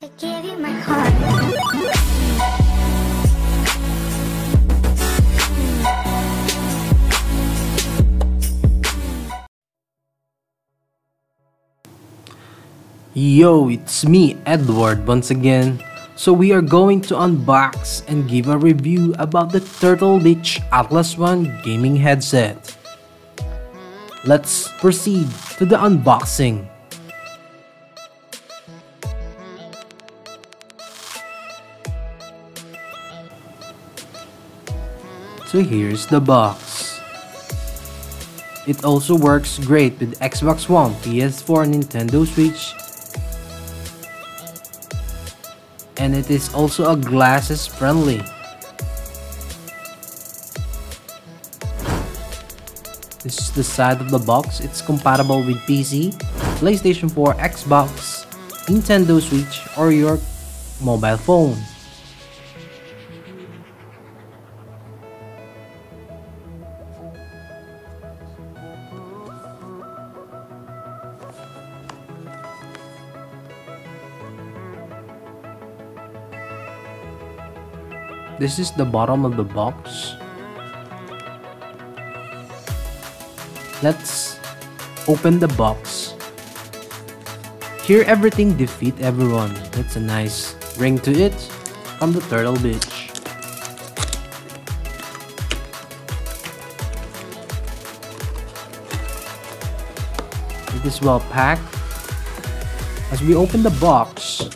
I gave you my heart. Yo, it's me, Edward, once again. So we are going to unbox and give a review about the Turtle Beach Atlas One gaming headset. Let's proceed to the unboxing. So here's the box. It also works great with Xbox One, PS4, Nintendo Switch, and it is also a glasses friendly. This is the side of the box. It's compatible with PC, PlayStation 4, Xbox, Nintendo Switch, or your mobile phone. This is the bottom of the box. Let's open the box. Here everything defeat everyone. That's a nice ring to it from the Turtle Beach. It is well packed. As we open the box,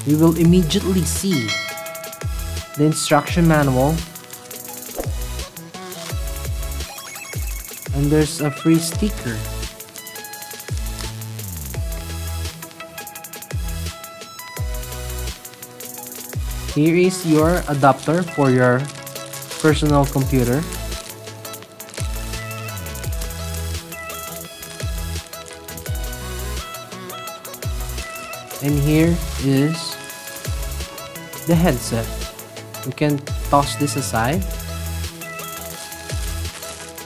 we will immediately see the instruction manual, and there's a free sticker. Here is your adapter for your personal computer. And here is the headset. We can toss this aside.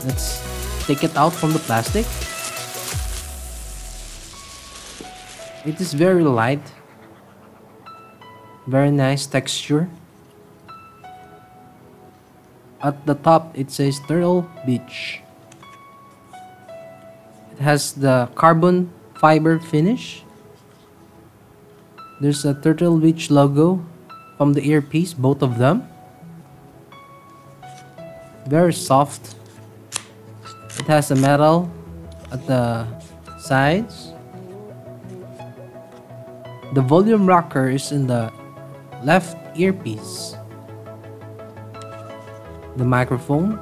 Let's take it out from the plastic. It is very light. Very nice texture. At the top it says Turtle Beach. It has the carbon fiber finish. There's a Turtle Beach logo from the earpiece, both of them. Very soft. It has a metal at the sides. The volume rocker is in the left earpiece. The microphone.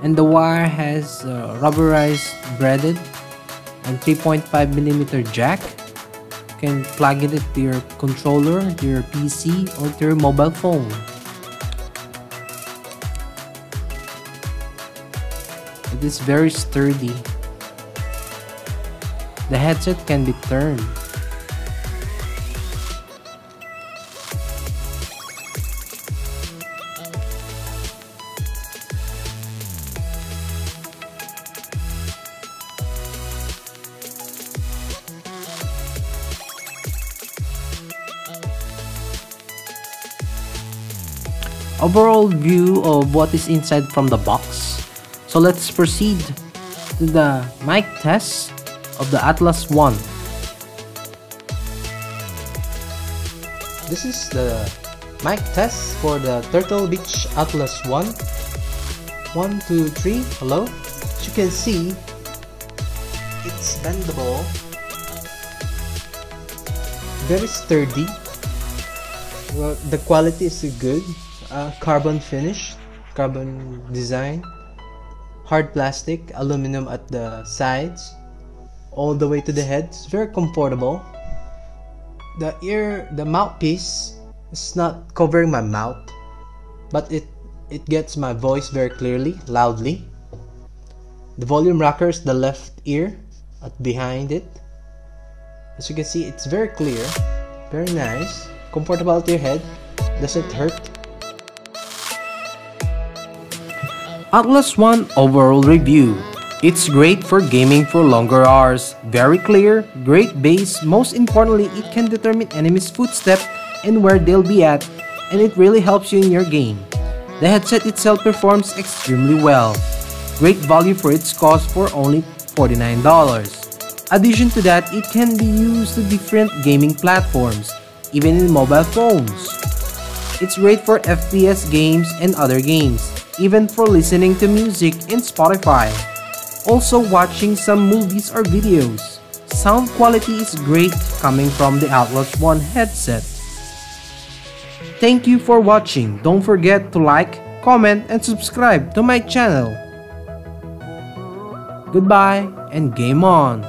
And the wire has rubberized braided and 3.5mm jack. You can plug it to your controller, to your PC, or to your mobile phone. It is very sturdy. The headset can be turned. Overall view of what is inside from the box. So let's proceed to the mic test of the Atlas One. This is the mic test for the Turtle Beach Atlas One. 1, 2, 3, hello. As you can see, it's bendable, very sturdy. Well, the quality is good. Carbon finish, carbon design, hard plastic, aluminum at the sides, all the way to the head. It's very comfortable. The mouthpiece is not covering my mouth, but it gets my voice very clearly, loudly. The volume rocker is the left ear at behind it. As you can see, it's very clear, very nice, comfortable to your head, doesn't hurt. Atlas One overall review. It's great for gaming for longer hours, very clear, great bass, most importantly it can determine enemies' footsteps and where they'll be at, and it really helps you in your game. The headset itself performs extremely well. Great value for its cost for only $49. Addition to that, it can be used to different gaming platforms, even in mobile phones. It's great for FPS games and other games, even for listening to music in Spotify. Also watching some movies or videos. Sound quality is great coming from the Atlas One headset. Thank you for watching. Don't forget to like, comment, and subscribe to my channel. Goodbye and game on!